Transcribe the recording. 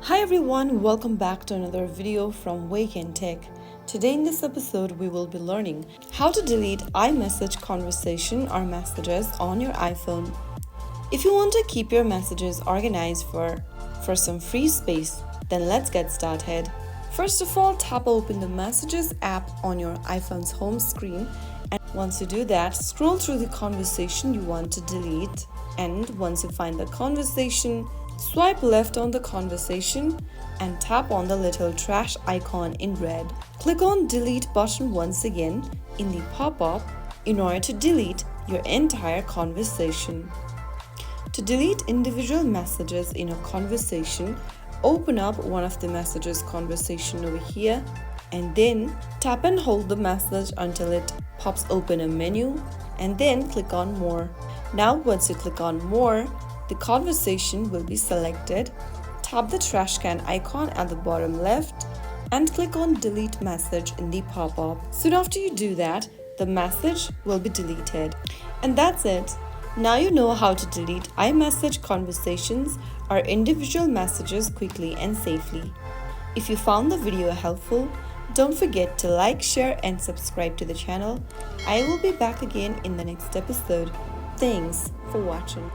Hi everyone, welcome back to another video from Wake&Tech. Today in this episode we will be learning how to delete iMessage conversation or messages on your iPhone. If you want to keep your messages organized for some free space, then let's get started. First of all, tap open the Messages app on your iPhone's home screen, and once you do that, scroll through the conversation you want to delete, and once you find the conversation, swipe left on the conversation and tap on the little trash icon in red. Click on Delete button once again in the pop-up in order to delete your entire conversation. To delete individual messages in a conversation, open up one of the messages conversation over here and then tap and hold the message until it pops open a menu and then click on More. Now once you click on More, the conversation will be selected. Tap the trash can icon at the bottom left and click on Delete Message in the pop-up. Soon after you do that, the message will be deleted. And that's it. Now you know how to delete iMessage conversations or individual messages quickly and safely. If you found the video helpful, don't forget to like, share and subscribe to the channel. I will be back again in the next episode. Thanks for watching.